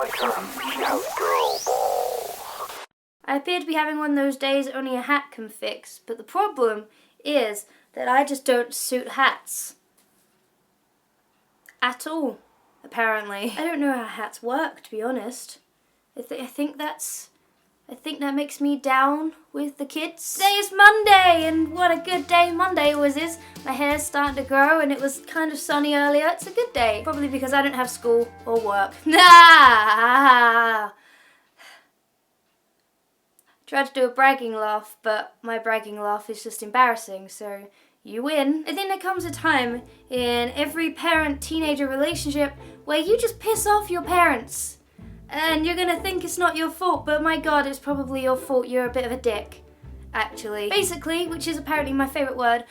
my turn. She has girl balls. I appear to be having one of those days only a hat can fix, but the problem is that I just don't suit hats. At all, apparently. I don't know how hats work, to be honest. I think that makes me down with the kids. Today is Monday, and what a good day Monday always is. My hair's starting to grow, and it was kind of sunny earlier. It's a good day, probably because I don't have school or work. Nah! Tried to do a bragging laugh, but my bragging laugh is just embarrassing, so you win. I think there comes a time in every parent-teenager relationship where you just piss off your parents. And you're gonna think it's not your fault, but my god, it's probably your fault. You're a bit of a dick, actually. Basically, which is apparently my favourite word,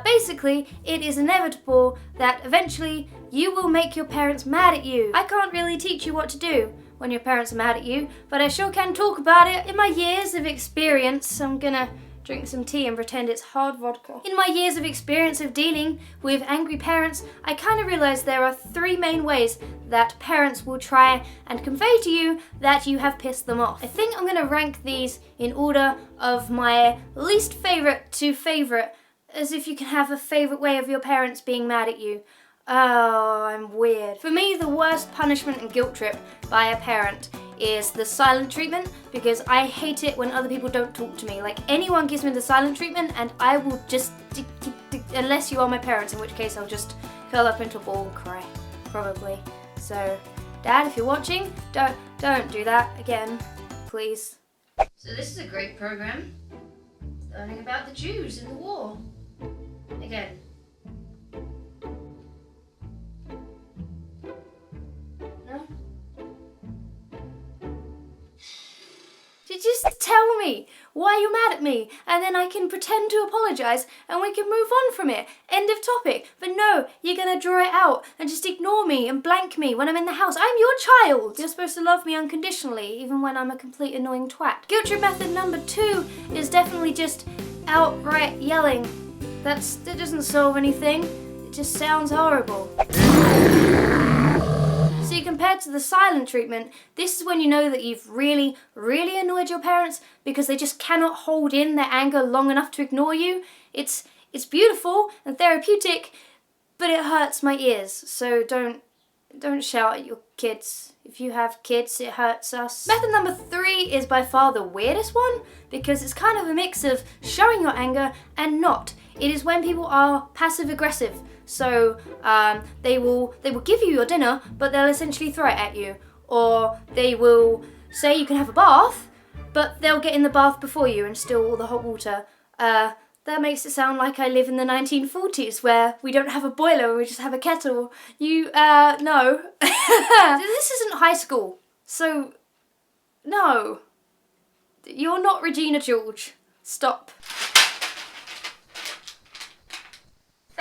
basically, it is inevitable that eventually you will make your parents mad at you. I can't really teach you what to do when your parents are mad at you, but I sure can talk about it. In my years of experience, I'm gonna drink some tea and pretend it's hard vodka. In my years of experience of dealing with angry parents, I kind of realized there are three main ways that parents will try and convey to you that you have pissed them off. I think I'm gonna rank these in order of my least favorite to favorite, as if you can have a favorite way of your parents being mad at you. Oh, I'm weird. For me, the worst punishment and guilt trip by a parent is the silent treatment, because I hate it when other people don't talk to me. Like, anyone gives me the silent treatment and I will just, unless you are my parents, in which case I'll just curl up into a ball and cry, probably. So, Dad, if you're watching, don't do that again, please. So this is a great program, learning about the Jews in the war. Again. Just tell me why you're mad at me, and then I can pretend to apologise and we can move on from it. End of topic. But no, you're gonna draw it out and just ignore me and blank me when I'm in the house. I'm your child. You're supposed to love me unconditionally, even when I'm a complete annoying twat. Guilt trip method number 2 is definitely just outright yelling. That doesn't solve anything. It just sounds horrible. See, compared to the silent treatment, this is when you know that you've really, really annoyed your parents because they just cannot hold in their anger long enough to ignore you. It's beautiful and therapeutic, but it hurts my ears. So don't shout at your kids. If you have kids, it hurts us. Method number 3 is by far the weirdest one, because it's kind of a mix of showing your anger and not. It is when people are passive aggressive. So they will give you your dinner, but they'll essentially throw it at you. Or they will say you can have a bath, but they'll get in the bath before you and steal all the hot water. That makes it sound like I live in the 1940s, where we don't have a boiler, we just have a kettle. No. This isn't high school, so no. You're not Regina George. Stop.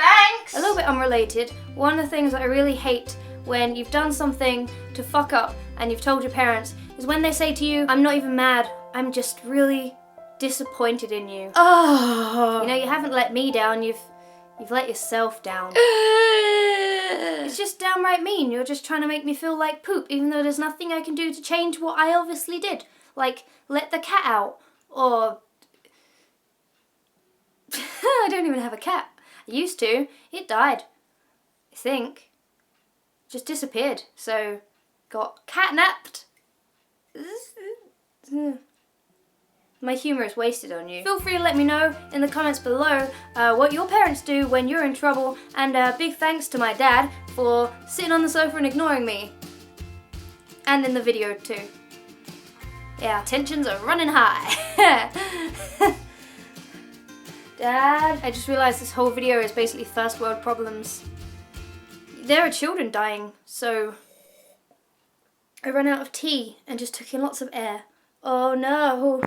Thanks! A little bit unrelated, one of the things that I really hate when you've done something to fuck up and you've told your parents is when they say to you, I'm not even mad, I'm just really disappointed in you. Oh. You know, you haven't let me down, you've let yourself down. It's just downright mean. You're just trying to make me feel like poop, even though there's nothing I can do to change what I obviously did. Like, let the cat out, or... I don't even have a cat. I used to. It died. I think. Just disappeared. So, got catnapped. My humour is wasted on you. Feel free to let me know in the comments below what your parents do when you're in trouble, and big thanks to my dad for sitting on the sofa and ignoring me. And in the video too. Yeah, tensions are running high. Dad, I just realised this whole video is basically first world problems. There are children dying, so I ran out of tea and just took in lots of air. Oh no.